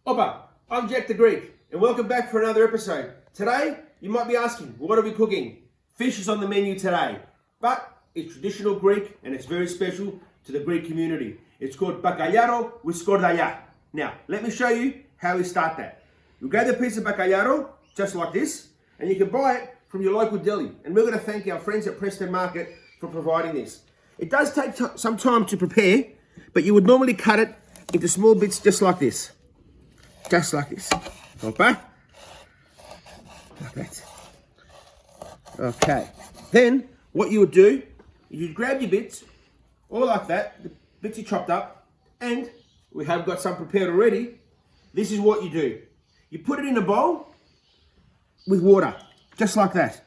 Opa, I'm Jack the Greek, and welcome back for another episode. Today, you might be asking, what are we cooking? Fish is on the menu today, but it's traditional Greek and it's very special to the Greek community. It's called Bakaliaro with Skordalia. Now, let me show you how we start that. You grab a piece of Bakaliaro, just like this, and you can buy it from your local deli. And we're going to thank our friends at Preston Market for providing this. It does take some time to prepare, but you would normally cut it into small bits just like this. Just like this. Okay? Like that. Okay. Then, what you would do, you'd grab your bits, all like that, the bits you chopped up, and we have got some prepared already. This is what you do. You put it in a bowl with water, just like that.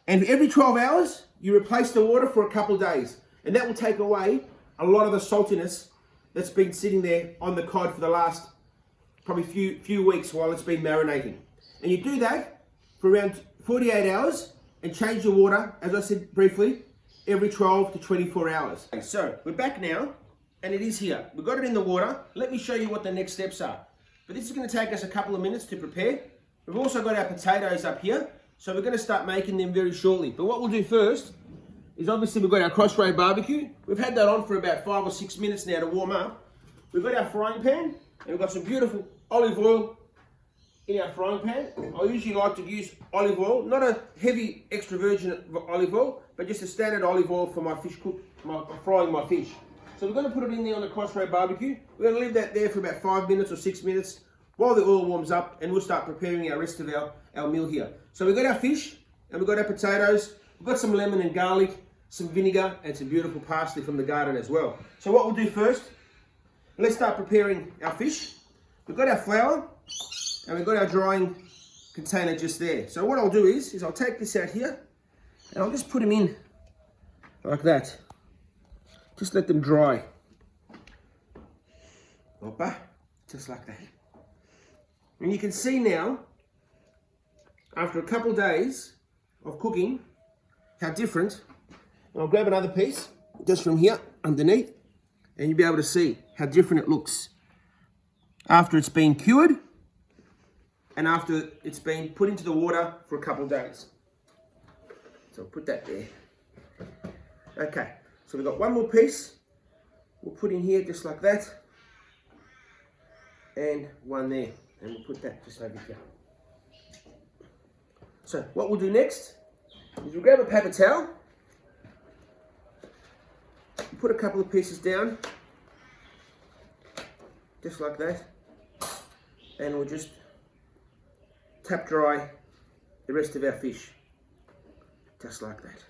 And every 12 hours, you replace the water for a couple of days. And that will take away a lot of the saltiness that's been sitting there on the cod for the last probably few weeks while it's been marinating. And you do that for around 48 hours and change the water, as I said briefly, every 12 to 24 hours. Okay, so we're back now and it is here. We've got it in the water. Let me show you what the next steps are. But this is going to take us a couple of minutes to prepare. We've also got our potatoes up here, so we're going to start making them very shortly. But what we'll do first is obviously we've got our CrossRay BBQ. We've had that on for about 5 or 6 minutes now to warm up. We've got our frying pan, and we've got some beautiful olive oil in our frying pan. I usually like to use olive oil, not a heavy extra virgin olive oil, but just a standard olive oil for my fish frying my fish. So we're going to put it in there on the CrossRay BBQ. We're going to leave that there for about 5 minutes or 6 minutes while the oil warms up, and we'll start preparing our rest of our meal here. So we've got our fish, and we've got our potatoes. We've got some lemon and garlic, some vinegar, and some beautiful parsley from the garden as well. So what we'll do first, let's start preparing our fish. We've got our flour, and we've got our drying container just there. So what I'll do is I'll take this out here, and I'll just put them in like that. Just let them dry. Opa, just like that. And you can see now, after a couple of days of cooking, how different. And I'll grab another piece just from here underneath, and you'll be able to see how different it looks after it's been cured and after it's been put into the water for a couple of days. So I'll put that there. Okay, so we've got one more piece we'll put in here just like that, and one there, and we'll put that just over here. So what we'll do next is we'll grab a paper towel, put a couple of pieces down, just like that, and we'll just tap dry the rest of our fish, just like that.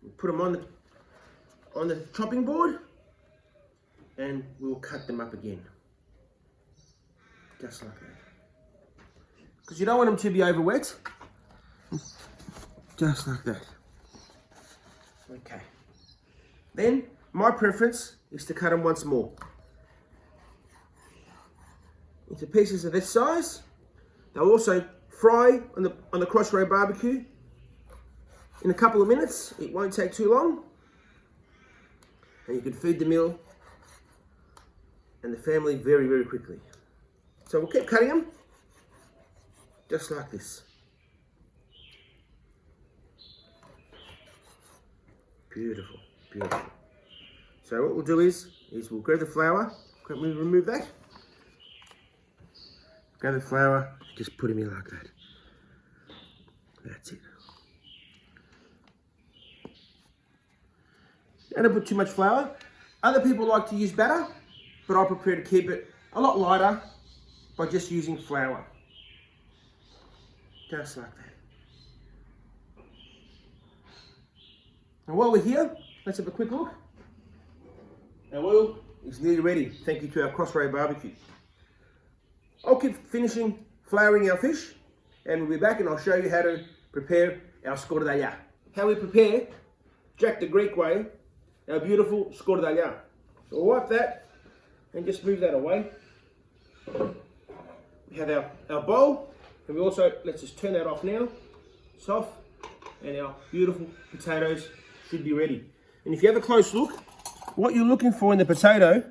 We'll put them on the chopping board, and we'll cut them up again, just like that. Because you don't want them to be over wet. Just like that. Okay. Then, my preference is to cut them once more into pieces of this size. They'll also fry on the CrossRay BBQ in a couple of minutes. It won't take too long. And you can feed the meal and the family very, very quickly. So we'll keep cutting them just like this. Beautiful, beautiful. So what we'll do is we'll grab the flour. Can we remove that? Grab the flour, just put them in like that. That's it. Don't put too much flour. Other people like to use batter, but I prefer to keep it a lot lighter by just using flour. Just like that. And while we're here, let's have a quick look. Our oil is nearly ready, thank you to our CrossRay BBQ. I'll keep finishing flouring our fish, and we'll be back and I'll show you how to prepare our Skordalia. How we prepare, Jack the Greek way, our beautiful Skordalia. So we'll wipe that and just move that away. We have our bowl, and we also, let's just turn that off now. It's off, and our beautiful potatoes should be ready. And if you have a close look, what you're looking for in the potato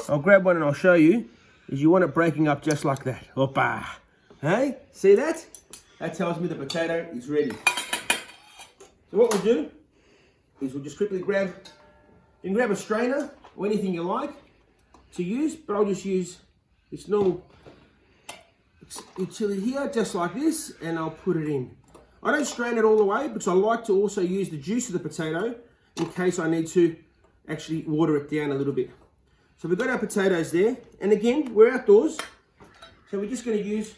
I'll grab one and I'll show you, is you want it breaking up just like that. Opa. Hey, see that? That tells me the potato is ready. So what we'll do is we'll just quickly grab, you can grab a strainer or anything you like to use, but I'll just use this normal utility here, just like this, and I'll put it in. I don't strain it all the way because I like to also use the juice of the potato in case I need to actually water it down a little bit. So we've got our potatoes there, and again, we're outdoors, so we're just going to use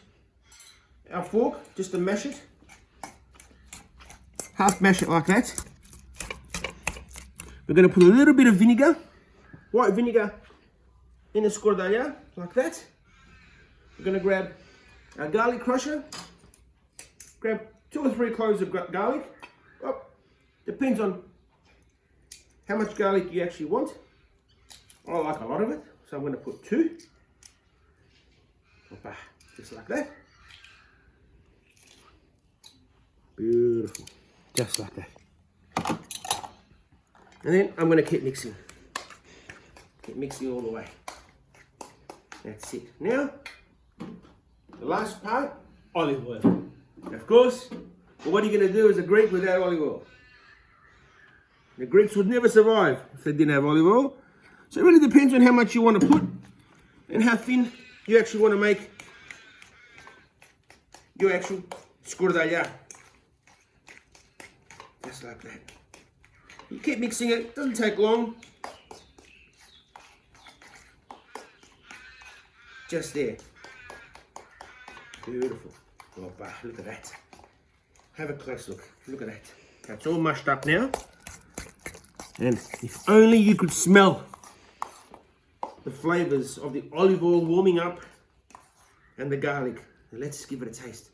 our fork just to mash it. Half mash it like that. We're going to put a little bit of vinegar, white vinegar, in the Skordalia, like that. We're going to grab our garlic crusher, grab 2 or 3 cloves of garlic. Oh, depends on how much garlic you actually want. I like a lot of it, so I'm going to put 2. Opa, just like that. Beautiful, just like that. And then I'm going to keep mixing. Keep mixing all the way. That's it. Now, the last part, olive oil. Of course, but what are you going to do as a Greek without olive oil? The Greeks would never survive if they didn't have olive oil. So it really depends on how much you want to put and how thin you actually want to make your actual Skordalia. Just like that. You keep mixing it, doesn't take long. Just there. Beautiful. Opa, look at that. Have a close look. Look at that. That's all mushed up now. And if only you could smell the flavors of the olive oil warming up and the garlic. Let's give it a taste.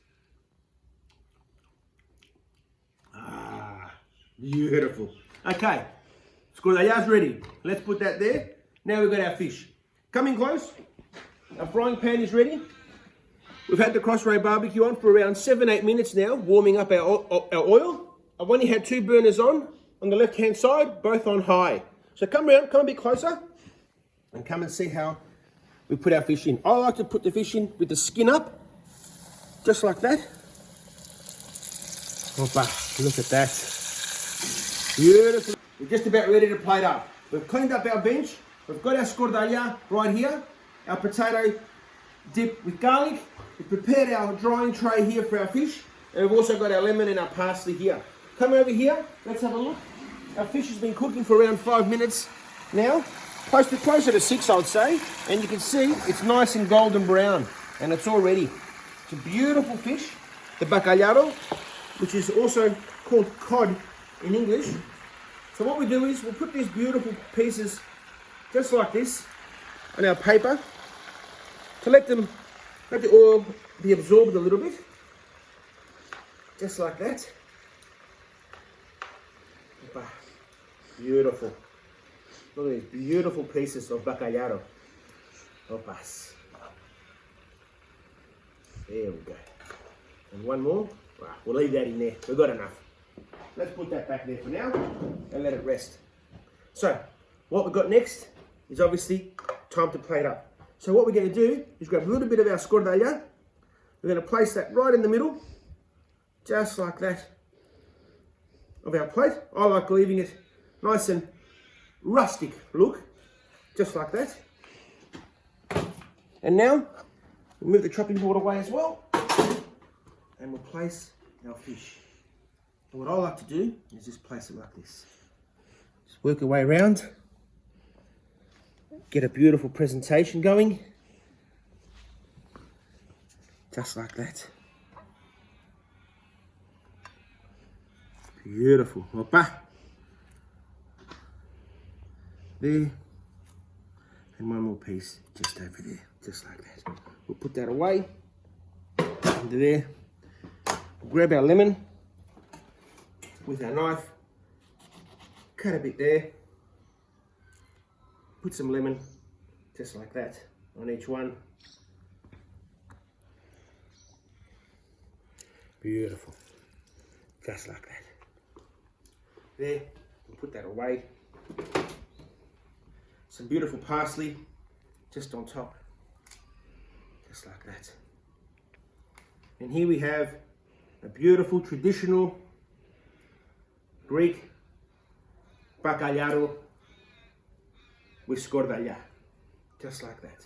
Ah, beautiful. Okay, Skordalia's ready. Let's put that there. Now we've got our fish. Coming close. Our frying pan is ready. We've had the CrossRay BBQ on for around 7-8 minutes now, warming up our oil. I've only had 2 burners on the left-hand side, both on high. So come around, come a bit closer, and come and see how we put our fish in. I like to put the fish in with the skin up, just like that. Opa, look at that. Beautiful. We're just about ready to plate up. We've cleaned up our bench. We've got our Skordalia right here. Our potato dip with garlic. We've prepared our drying tray here for our fish. And we've also got our lemon and our parsley here. Come over here. Let's have a look. Our fish has been cooking for around 5 minutes now. Closer to 6, I would say. And you can see it's nice and golden brown. And it's all ready. It's a beautiful fish. The Bakaliaro, which is also called cod in English. So what we do is we'll put these beautiful pieces just like this on our paper to let the oil be absorbed a little bit. Just like that. Beautiful. Look at these beautiful pieces of Bakaliaro. Opas. There we go. And one more. Right, we'll leave that in there. We've got enough. Let's put that back there for now and let it rest. So, what we've got next is obviously time to plate up. So what we're going to do is grab a little bit of our Skordalia. We're going to place that right in the middle, just like that, of our plate. I like leaving it nice and rustic look, just like that. And now, we'll move the chopping board away as well, and we'll place our fish. And what I like to do is just place it like this. Just work our way around, get a beautiful presentation going, just like that. Beautiful. Opa. There. And one more piece just over there, just like that. We'll put that away, under there. We'll grab our lemon with our knife, cut a bit there, put some lemon, just like that, on each one. Beautiful, just like that. There, we'll put that away. Some beautiful parsley just on top, just like that. And here we have a beautiful traditional Greek Bakaliaro with Skordalia, just like that.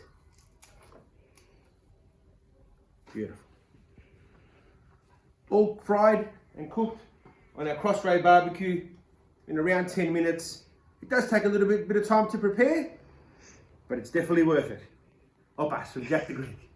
Beautiful. All fried and cooked on our CrossRay BBQ in around 10 minutes. It does take a little bit of time to prepare, but it's definitely worth it. Opas from Jack the Greek.